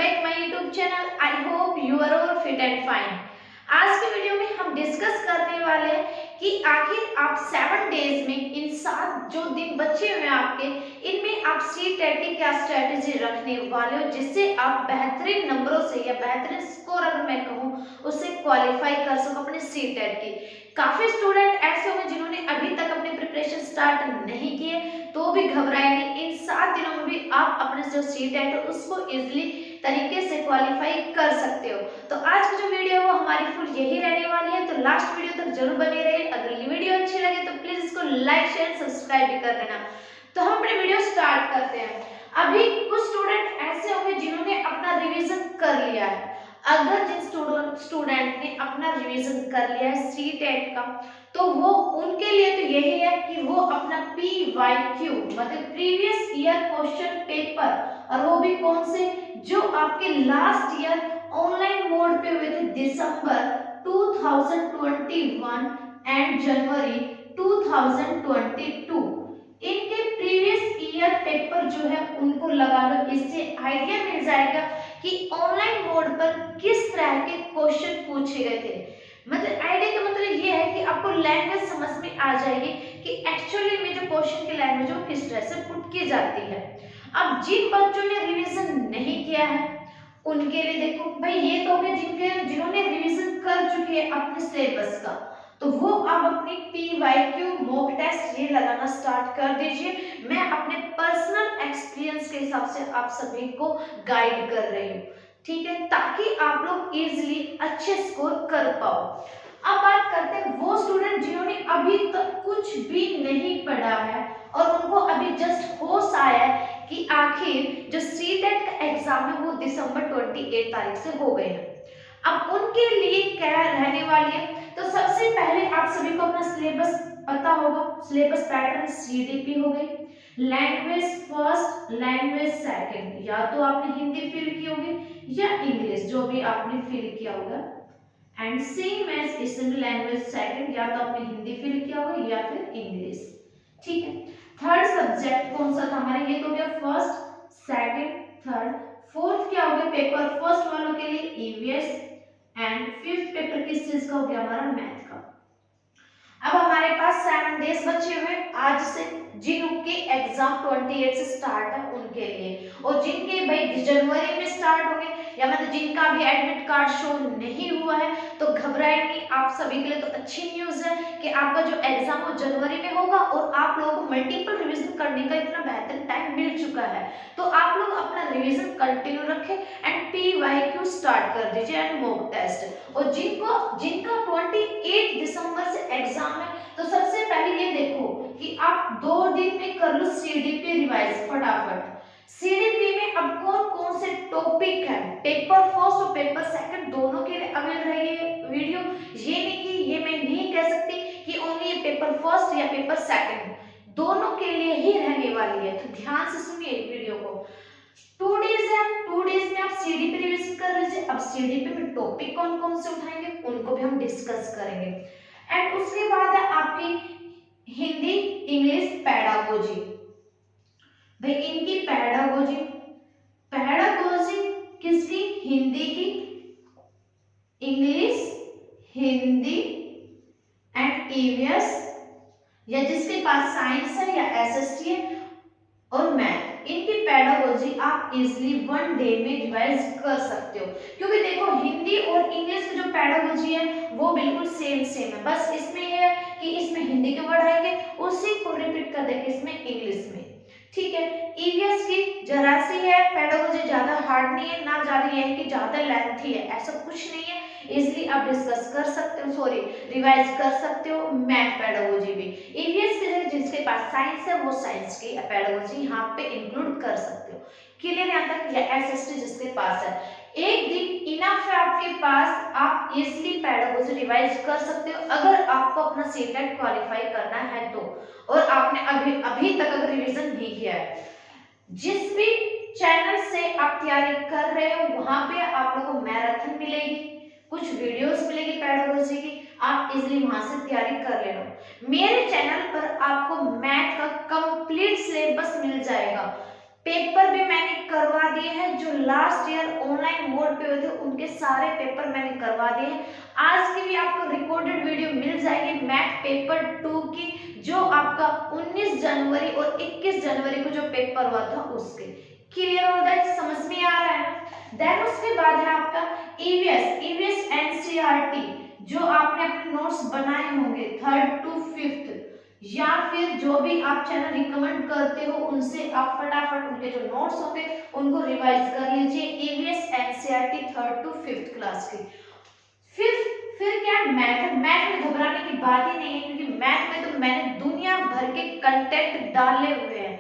Back my YouTube channel. I hope you are all fit and fine. आज की video में हम discuss करने वाले हैं कि आखिर आप 7 डेज में इन 7 जो दिन बचे हुए हैं आपके, इनमें आप सी-टेट की क्या स्ट्रेटेजी रखने वाले हो जिससे आप बेहतरीन नंबरों से या बेहतरीन स्कोर अगर मैं कहूँ उससे क्वालिफाई कर सको अपने सी-टेट की। काफी स्टूडेंट ऐसे होंगे जिन्होंने अभी तक अपनी प्रिपरेशन स्टार्ट नहीं किए, तो भी घबराए नहीं। इन 7 दिनों में भी आप अपने जो सी-टेट है उसको इजीली तरीके से क्वालिफाई कर सकते हो। तो आज की जो वीडियो है वो हमारी फुल यही रहने वाली है, तो लास्ट वीडियो तक जरूर बने रहिए। अगर ये वीडियो अच्छी लगे तो प्लीज इसको लाइक शेयर सब्सक्राइब भी कर देना। तो हम अपनी वीडियो स्टार्ट करते हैं। अभी कुछ स्टूडेंट ऐसे होंगे जिन्होंने अपना रिवीजन कर लिया है। अगर जिन स्टूडेंट ने अपना रिवीजन कर लिया है सी-टेट का, तो वो उनके लिए तो यही है कि वो अपना PYQ मतलब प्रीवियस ईयर क्वेश्चन पेपर, और वो भी कौन से जो आपके लास्ट ईयर ऑनलाइन मोड पे हुए थे दिसंबर 2021 एंड जनवरी 2022, इनके प्रीवियस ईयर पेपर जो है उनको लगा लो। इससे आइडिया मिल जाएगा कि ऑनलाइन मोड पर किस तरह के क्वेश्चन पूछे गए थे। मतलब आइडिया का मतलब ये है कि आपको लैंग्वेज समझ में आ जाएगी कि एक्चुअली में जो क्वेश्चन की लैंग्वेज वो किस तरह से पुट की जाती है। अब जिन बच्चों ने रिवीजन नहीं किया है उनके लिए देखो भाई, ये तो होंगे जिन्होंने रिवीजन कर चुके हैं अपने सिलेबस का, तो वो आप अपनी PYQ मॉक टेस्ट ये लगाना स्टार्ट कर दीजिए। मैं अपने पर्सनल एक्सपीरियंस के हिसाब से आप सभी को गाइड कर रही हूँ, ठीक है, ताकि आप लोग इजीली अच्छे स्कोर कर पाओ। अब बात करते हैं वो स्टूडेंट जिन्होंने अभी तक कुछ भी नहीं पढ़ा है और उनको अभी जस्ट होश आया है कि आखिर जो सी-टेट का एग्जाम है वो दिसंबर 28 तारीख से हो गए हैं। अब उनके लिए क्या रहने वाली है, तो सबसे पहले आप सभी को अपना सिलेबस पता होगा। सिलेबस पैटर्न CDP हो गई, लैंग्वेज फर्स्ट, लैंग्वेज सेकंड, या तो आपने हिंदी फिल की होगी या इंग्लिश जो भी आपने फिल किया होगा, एंड सेम एज इसमें लैंग्वेज सेकंड, या तो आपने हिंदी फिल किया होगा या फिर इंग्लिश, ठीक है। थर्ड सब्जेक्ट कौन सा था हमारे, ये तो हो गया फर्स्ट, सेकंड, थर्ड। फोर्थ क्या हो गया पेपर फर्स्ट वालों के लिए EVS, एंड फिफ्थ पेपर किस चीज का हो गया हमारा मैथ का। अब हमारे पास 7 डेज बचे हुए आज से, जिनके एग्जाम 28 से स्टार्ट है उनके लिए, और जिनके भाई जनवरी में स्टार्ट होंगे या मतलब जिनका भी एडमिट कार्ड शो नहीं हुआ है तो घबराए नहीं। आप सभी के लिए तो अच्छी न्यूज है कि आपका जो एग्जाम वो जनवरी में होगा और आप लोगों को मल्टीपल रिवीजन करने का इतना बेहतर टाइम मिल चुका है, तो आप लोग अपना रिवीजन कंटिन्यू रखें एंड PYQ स्टार्ट कर दीजिए एंड मॉक टेस्ट। और जिनका 28 दिसंबर से एग्जाम है, तो सबसे पहले ये देखो कि आप 2 दिन में कर लो CDP रिवाइज फटाफट। CDP में अब कौन कौन से टॉपिक है, पेपर फर्स्ट और पेपर सेकंड दोनों के लिए अवेलेबल रहेगी वीडियो। ये नहीं कि ये मैं नहीं कह सकती कि ओनली ये पेपर फर्स्ट या पेपर सेकंड, दोनों के लिए ही रहने वाली है, तो ध्यान से सुनिए वीडियो को। 2 डेज है, 2 डेज में आप CDP रिवीजन कर लीजिए। अब CDP में टॉपिक कौन कौन से उठाएंगे उनको भी हम डिस्कस करेंगे, एंड उसके बाद है आपकी हिंदी इंग्लिश पेडागोजी। भाई इनकी पेडागोजी किसकी, हिंदी की, इंग्लिश, हिंदी एंड EVS, या जिसके पास साइंस है या SST है, और मैथ, इनकी पेडागोजी आप इजीली 1 डे में रिवाइज कर सकते हो। क्योंकि देखो हिंदी और इंग्लिश की जो पेडागोजी है वो बिल्कुल सेम है, बस इसमें ये है कि इसमें हिंदी के वर्ड आएंगे उसी को रिपीट कर देंगे इसमें इंग्लिश में, ठीक है। EVS की जरा सी है पेडागोजी, ज्यादा हार्ड नहीं है ना ज्यादा ये है कि ज्यादा लेंथी है, ऐसा कुछ नहीं है, इजीली आप डिस्कस कर सकते हो, रिवाइज कर सकते हो। मैथ पेडागोजी भी EVS के जिसके पास साइंस है वो साइंस की पेडागोजी यहाँ पे इंक्लूड कर सकते हो। क्लियर यहाँ तक, या SST जिसके पास है, एक दिन इनफ है आपके पास, आप इजीली पेडागोजी रिवाइज कर सकते हो अगर आपको अपना सी-टेट क्वालिफाई करना है तो, और आपने अभी तक अगर रिवीजन नहीं किया है। जिस भी चैनल से आप तैयारी कर रहे हो वहां पे आप लोगों को मैराथन मिलेगी, कुछ वीडियोस मिलेगी पेडागोजी की, आप इजीली वहां से तैयारी कर लेना। मेरे चैनल पर आपको मैथ का कंप्लीट सिलेबस मिल जाएगा, पेपर भी मैंने करवा दिए हैं, जो लास्ट ईयर ऑनलाइन मोड पे हुए थे उनके सारे पेपर मैंने करवा दिए हैं। आज की भी आपको रिकॉर्डेड वीडियो मिल जाएगी मैथ पेपर 2 की, जो आपका 19 जनवरी और 21 जनवरी को जो पेपर हुआ था उसके। क्लियर हो दैट, समझ में आ रहा है। देन उसके बाद है आपका ईवीएस एनसीईआरटी, जो आपने अपने नोट्स बनाए होंगे 3rd to 5th, या फिर जो भी आप चैनल रिकमेंड करते हो उनसे आप फटाफट उनके जो नोट्स होंगे उनको रिवाइज कर लीजिए। EVS NCERT 3rd to 5th class की। फिर क्या, मैथ में घबराने की बात ही नहीं है, क्योंकि मैथ में तो मैंने दुनिया भर के कंटेंट डाले हुए हैं,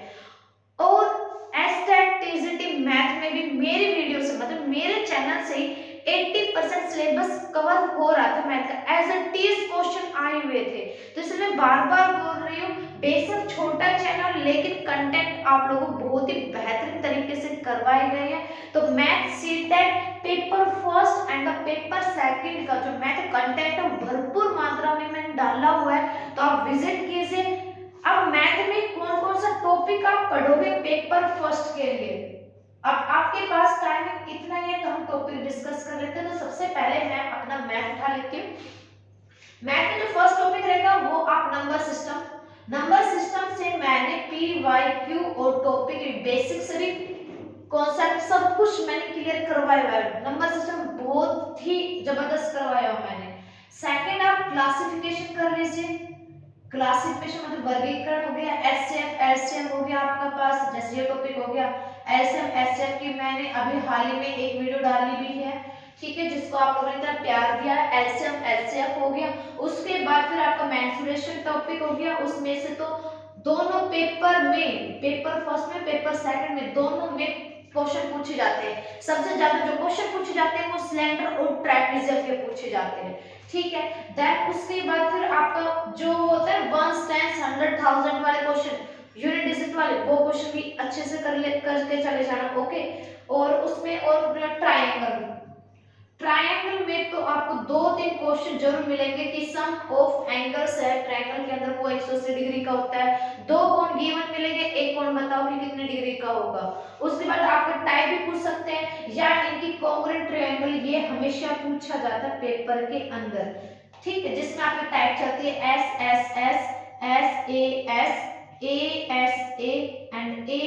और एस्टेट टीजीटी मैथ में भी मेरी वीडियो से, मतलब मेरे चैनल से ही 80% सिलेबस कवर हो रहा था मैथ का, एज इट इज क्वेश्चन आए हुए थे। तो इसलिए मैं बार-बार बोल रही हूँ, बेशक छोटा चैनल लेकिन कंटेंट आप लोगों को बहुत ही बेहतरीन तरीके से करवाए गए हैं। तो math CTET paper first and the paper second का जो मैथ कंटेंट है भरपूर मात्रा में मैंने डाला हुआ है, तो आप विजिट कीजिए। अब मैथ में कौन कौन सा टॉपिक आप पढ़ोगे पेपर फर्स्ट के लिए, अब आपके पास टाइम इतना ही है तो हम टॉपिक डिस्कस कर लेते हैं। तो सबसे पहले मैं अपना मैथ उठा लेती हूँ। मैथ में जो फर्स्ट टॉपिक रहेगा वो आप नंबर सिस्टम से मैंने पी वाई क्यू और टॉपिक बेसिक सभी कॉन्सेप्ट सब कुछ मैंने क्लियर करवाया है। नंबर सिस्टम बहुत ही जबरदस्त करवाया है मैंने। सेकंड आप क्लासिफिकेशन कर लीजिए, क्लासिफिकेशन मतलब वर्गीकरण हो गया, एचसीएफ एलसीएम हो गया आपका पास, जैसे ये टॉपिक हो गया। एलसीएम एचसीएफ की मैंने अभी हाल ही में एक वीडियो डाली भी है, ठीक है, जिसको आप लोगों ने इतना प्यार दिया है। एलसीएम एचसीएफ हो गया। उसके बाद फिर आपका मेंसुरेशन टॉपिक हो गया। उसमें से तो दोनों पेपर में, पेपर फर्स्ट में पेपर सेकंड में दोनों में क्वेश्चन पूछे जाते हैं। सबसे ज्यादा जो क्वेश्चन पूछे जाते हैं वो सिलेंडर और ट्रेपेजॉइड के पूछे जाते हैं, ठीक है। देन उसके बाद फिर आपका जो होता है 1 10 100 1000 वाले क्वेश्चन, यूनिट डिजिट वाले, वो क्वेश्चन भी अच्छे से करके चले जाना, ओके। और उसमें और ट्रायंगल में तो आपको 2-3 क्वेश्चन जरूर मिलेंगे कि सम ऑफ एंगल्स है ट्रायंगल के अंदर, वो 180 डिग्री का होता है। 2 कोण गिवन मिलेंगे, एक कोण बताओ कि कितने डिग्री का होगा। उसके बाद आपका टाइप भी पूछ सकते हैं, या इनकी कॉन्ग्रुएंट ट्रायंगल, ये हमेशा पूछा जाता है पेपर के अंदर, ठीक है, जिसमें आपकी टाइप चलती है S S S, S A S, A S A and A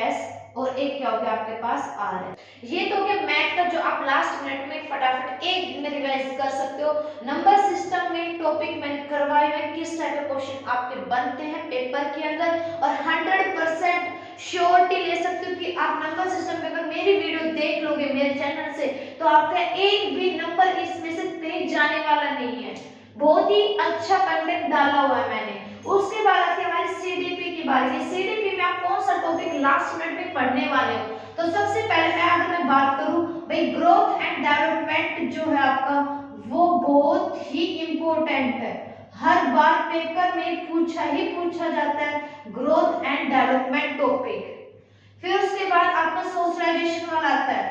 S, और एक क्या हो गया आपके पास आर है। ये तो क्या मैथ का जो आप लास्ट मिनट में फटाफट एक दिन में रिवाइज कर सकते हो। नंबर सिस्टम में टॉपिक मैंने करवाए हुए किस टाइप के क्वेश्चन आपके बनते हैं पेपर के अंदर, और 100% श्योरिटी ले सकते हो कि आप नंबर सिस्टम में अगर मेरी वीडियो देख लोगे मेरे चैनल से, तो आपका एक भी नंबर इसमें से तेज जाने वाला नहीं है। बहुत ही अच्छा कंटेंट डाला हुआ है मैंने। उसके बाद आती है हमारी सीडीपी की बारी। सीडीपी में आप कौन सा टॉपिक लास्ट मिनट में पढ़ने वाले हो, तो सबसे पहले मैं बात करूं भाई, ग्रोथ एंड डेवलपमेंट जो है आपका वो बहुत ही इंपॉर्टेंट है। हर बार पेपर में पूछा जाता है ग्रोथ एंड डेवलपमेंट टॉपिक। फिर उसके बाद आपका सोशलाइजेशन वाला आता है।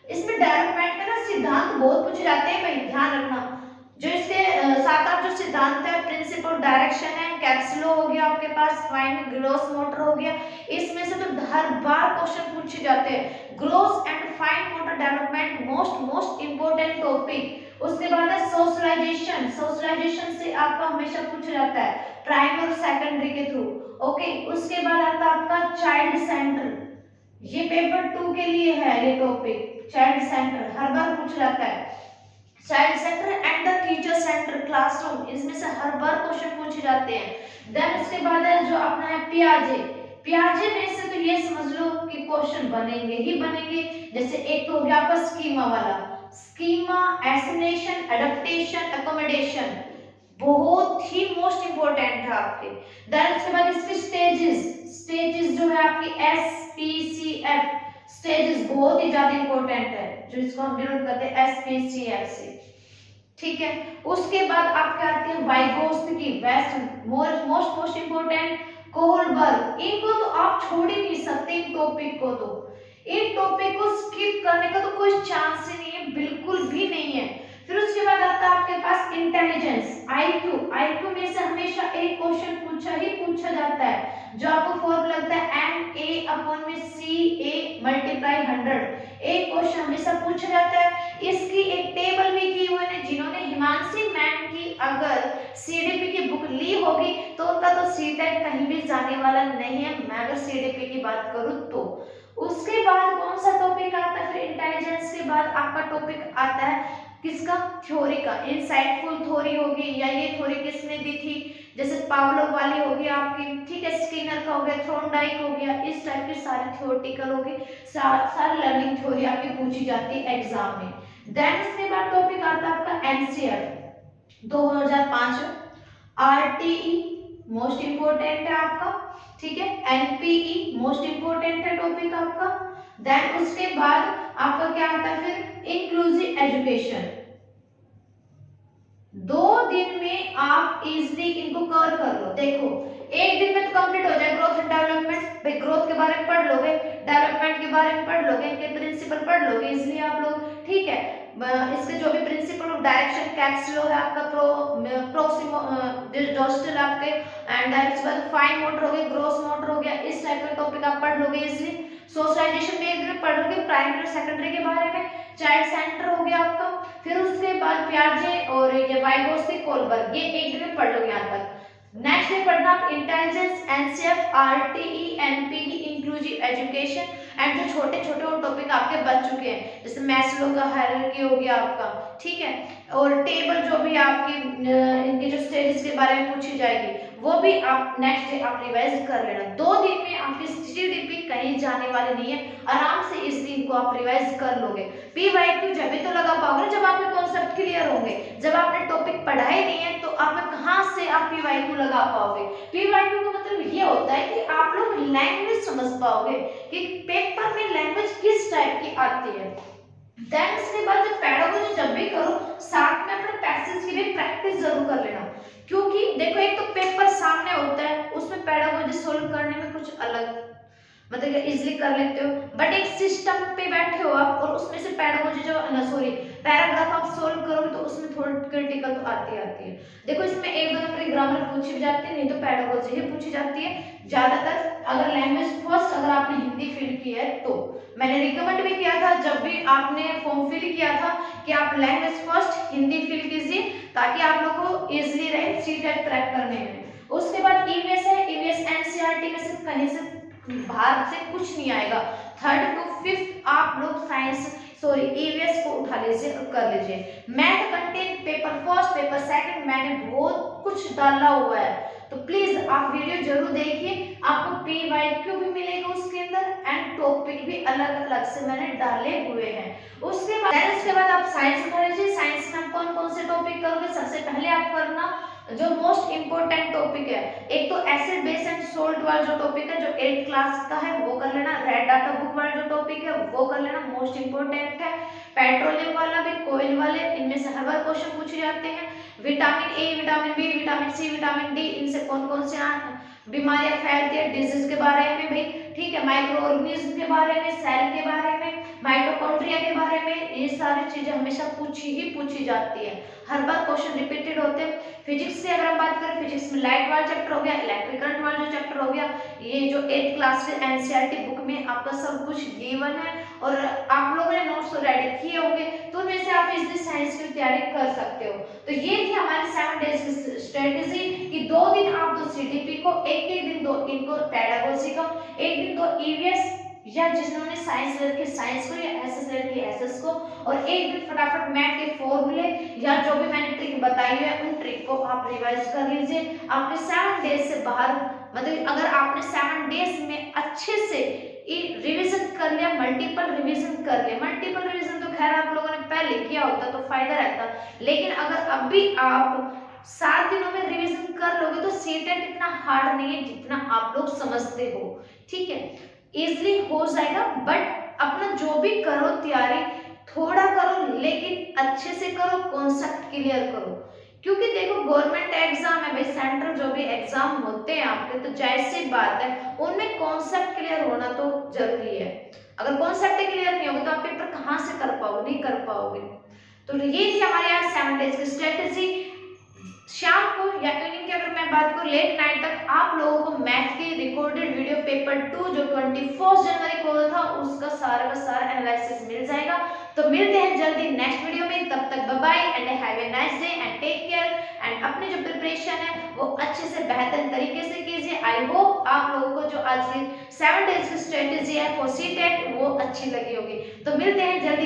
इसमें डेवलपमेंट का ना सिद्धांत बहुत पूछे जाते हैं भाई, ध्यान रखना। जो इसके 7-8 जो सिद्धांत है, प्रिंसिपल डायरेक्शन है, कैप्सुलो हो गया आपके पास, फाइन ग्रोस मोटर हो गया, इसमें से तो हर बार क्वेश्चन पूछे जाते हैं। Gross and fine motor development most important topic. उसके बाद है सोशलाइजेशन से आपका हमेशा पूछा जाता है प्राइमरी और सेकेंडरी के थ्रू, ओके। उसके बाद आता है आपका चाइल्ड सेंटर, ये पेपर 2 के लिए है ये टॉपिक, चाइल्ड सेंटर हर बार पूछा जाता है। Child centre and the teacher centre classroom, इसमें से हर बार क्वेश्चन पूछे जाते हैं। देन उसके बाद है जो अपना है पियाजे में से तो ये समझ लो कि क्वेश्चन बनेंगे ही बनेंगे। जैसे एक तो हो गया आपका स्कीमा वाला, स्कीमा, एसिनेशन, एडेप्टेशन, अकोमोडेशन, बहुत ही मोस्ट इंपोर्टेंट है आपके। देन उसके बाद इसके स्टेजेस जो है आपकी SPCF, स्टेजेस बहुत ही ज्यादा इंपॉर्टेंट है, जो इसको हम डिनोट करते हैं SPCF से, ठीक है। उसके बाद आपके आते हैं Vygotsky, west most important, Kohlberg, इनको तो आप छोड़ ही नहीं सकते। इन टॉपिक को स्किप करने का तो कोई चांस ही नहीं है, बिल्कुल भी नहीं है। फिर उसके बाद आता है आपके पास इंटेलिजेंस, आईक्यू। आईक्यू में से हमेशा एक क्वेश्चन पूछा ही पूछा जाता है, जो आपको फॉर्मूला लगता है NA/CA×100। एक क्वेश्चन हमेशा पूछा जाता है। इसकी एक टेबल भी की हुई है, जिन्होंने हिमांशी मैम की अगर सीडीपी की बुक ली होगी तो उनका तो सीटेट कहीं भी जाने वाला नहीं है, मैं अगर सीडीपी की बात करूं तो। उसके बाद कौन सा टॉपिक आता है, फिर इंटेलिजेंस के बाद आपका टॉपिक आता है किसका, थ्योरी का। इनसाइटफुल थ्योरी होगी, या ये थ्योरी किसने दी थी, जैसे पावलोव वाली होगी आपकी, ठीक है, स्किनर का हो गया, थ्रोनडाइक हो गया, इस टाइप की सारी थ्योरेटिकल होगी, सारी लर्निंग थ्योरी आपकी पूछी जाती है एग्जाम में। देन उसके बाद टॉपिक आता है आपका एनसीईआरटी 2005, आरटीई मोस्ट इंपोर्टेंट है आपका, ठीक है, एनपीई मोस्ट इंपोर्टेंट है टॉपिक आपका। देन उसके बाद आपका क्या आता है फिर इंक्लूसिव एजुकेशन। 2 दिन में आप इजीली इनको कवर कर लो। देखो एक दिन में तो कंप्लीट हो जाए ग्रोथ एंड डेवलपमेंट, भाई ग्रोथ के बारे में पढ़ लोगे, डेवलपमेंट के बारे में पढ़ लोगे, इनके प्रिंसिपल पढ़ लोगे इजीली आप लोग, ठीक है। इसके जो भी प्रिंसिपल ऑफ डायरेक्शन, कैप्सुलो है आपका, प्रोक्सिमो डिस्टल आपके, एंड उसके बाद फाइन मोटर हो गया, ग्रोस मोटर हो गया, इस टाइप का टॉपिक आप पढ़ लोगे इजीली। सोशलाइजेशन भी एक दिन पढ़ लोगे, प्राइमरी और सेकेंडरी के बारे में, चाइल्ड सेंटर हो गया आपका। फिर उसके बाद पियाजे और ये वाइगोत्स्की, कोलबर्ग, ये एक दिन में पढ़ लोगे यहाँ तक। नेक्स्ट डे पढ़ना आप intelligence, NCF, RTE, NPE, inclusive education, and जो छोटे छोटे और टॉपिक आपके बच चुके हैं, जैसे मैस्लो का हायरार्की हो गया आपका, ठीक है, और टेबल जो भी आपकी इनके जो स्टेजेस के बारे में पूछी जाएगी वो भी आप नेक्स्ट डे आप रिवाइज कर लेना। 2 दिन में आपकी सीडीपी कहीं जाने वाली नहीं है, आराम से इस दिन को आप रिवाइज कर लोगे। पीवाईक्यू जब भी तो लगा पाओगे जब आपके कॉन्सेप्ट क्लियर होंगे। जब आपने टॉपिक पढ़ा ही नहीं है तो आप कहां से आप पीवाईक्यू लगा पाओगे। पीवाईक्यू का मतलब ये होता है कि आप लोग लैंग्वेज समझ पाओगे कि पेपर में लैंग्वेज किस टाइप की आती है। देन इसके बाद जो पेडागोजी जब भी करो साथ में अपने पैसेज की भी प्रैक्टिस जरूर कर लेना, क्योंकि देखो एक तो पेपर सामने होता है, उसमें पेडागोजी सोल्व करने में कुछ अलग मतलब इजीली कर लेते हो, बट एक सिस्टम पे बैठे हो आप और उसमें से पेडागोजी जो सॉरी पैराग्राफ आप सोल्व करोगे तो उसमें थोड़ी क्रिटिकल तो आती है। देखो इसमें 1-2 नंबर की ग्रामर पूछी भी जाती है, नहीं तो पेडागोजी ही पूछी जाती है ज्यादातर। अगर लैंग्वेज फर्स्ट अगर आपने हिंदी फिल की है तो मैंने रिकमेंड भी किया था जब भी आपने फॉर्म फिल किया था कि आप लैंग्वेज फर्स्ट हिंदी फिल कीजिए ताकि आप लोग को इजीली रहे सीटेट क्रैक करने में। उसके बाद ईवीएस है, ईवीएस एनसीईआरटी में से कहीं से बाहर से कुछ नहीं आएगा। 3rd to 5th आप लोग साइंस ईवीएस को उठा लीजिए और कर लीजिए। Math content paper first paper second मैंने बहुत कुछ डाला हुआ है, तो प्लीज आप वीडियो जरूर देखिए, आपको पीवाईक्यू भी मिलेगा उसके अंदर एंड टॉपिक भी अलग अलग से मैंने डाले हुए हैं। उसके बाद आप साइंस उठा लीजिए। साइंस में कौन कौन से टॉपिक करोगे, सबसे पहले आप करना जो मोस्ट इंपोर्टेंट टॉपिक है, एक तो एसिड बेस एंड सोल्ट वाला जो टॉपिक है जो 8th क्लास का है वो कर लेना। रेड डाटा बुक वाला जो टॉपिक है वो कर लेना, मोस्ट इंपोर्टेंट है। पेट्रोलियम वाला भी, कोयल वाले, इनमें से हर बार क्वेश्चन पूछे जाते हैं। Vitamin A, vitamin B, vitamin C, vitamin D, इनसे कौन कौन से बीमारियां फैलती है, डिजीज के बारे में भाई, ठीक है, माइक्रो ऑर्गेनिज्म के बारे में, सेल के बारे में, माइटोकॉन्ड्रिया के बारे में, ये सारी चीजें हमेशा पूछी जाती है, हर बार क्वेश्चन रिपीटेड होते हैं। फिजिक्स से अगर हम बात करें, फिजिक्स में लाइट वाला चैप्टर हो गया, इलेक्ट्रिक करंट वाला जो चैप्टर हो गया, ये जो 8th क्लास के एनसीईआरटी बुक में आपका सब कुछ गिवन है और आप लोगों ने नोट्स रेडी किए होंगे, तो उनमें से आप इस साइंस की तैयारी कर सकते हो। तो ये थी हमारी 7 डेज की स्ट्रेटेजी कि 2 दिन आप दो सीडीपी को, एक दिन दो इनको पेडागोजी का, एक दिन दो ईवीएस या जिन्होंने साइंस ले रखी साइंस को या एसएस ले रखी एसएस को, और एक दिन फटाफट मैथ के फॉर्मूले या जो भी मैंने ट्रिक बताई है उन ट्रिक को आप रिवाइज कर लीजिए। आपने 7 डेज से बाहर मतलब अगर आपने 7 डेज में अच्छे से रिवीजन कर लिया, मल्टीपल रिवीजन कर लिया, मल्टीपल रिवीजन तो खैर आप लोगों ने पहले किया होता तो फायदा रहता, लेकिन अगर अभी आप 7 दिनों में रिवीजन कर लोगे तो सीटेट इतना हार्ड नहीं है जितना आप लोग समझते हो, ठीक है, इजिली हो जाएगा। बट अपना जो भी करो तैयारी थोड़ा करो लेकिन अच्छे से करो, कॉन्सेप्ट क्लियर करो, क्योंकि देखो गवर्नमेंट एग्जाम है भाई, सेंट्रल जो भी एग्जाम होते हैं आपके, तो जैसी बात है उनमें कॉन्सेप्ट क्लियर होना तो जरूरी है। अगर कॉन्सेप्ट क्लियर नहीं होगा तो आप पेपर कहाँ से कर पाओगे, नहीं कर पाओगे। तो ये थी हमारे यहाँ 7 डेज की स्ट्रेटेजी। शाम को या इवनिंग की अगर मैं बात करूँ लेट नाइट तक आप लोगों को मैथ की रिकॉर्डेड वीडियो पेपर 2 जो 21 जनवरी को था उसका सारा का सारा एनालिसिस मिल जाएगा। तो मिलते हैं जल्दी नेक्स्ट वीडियो में, तब तक bye bye and have a nice day and take care and अपनी जो प्रिपरेशन है वो अच्छे से बेहतर तरीके से कीजिए। आई होप आप लोगों को जो आज की 7 डेज की स्ट्रेटेजी है फॉर सीटेट वो अच्छी लगी होगी। तो मिलते हैं जल्दी।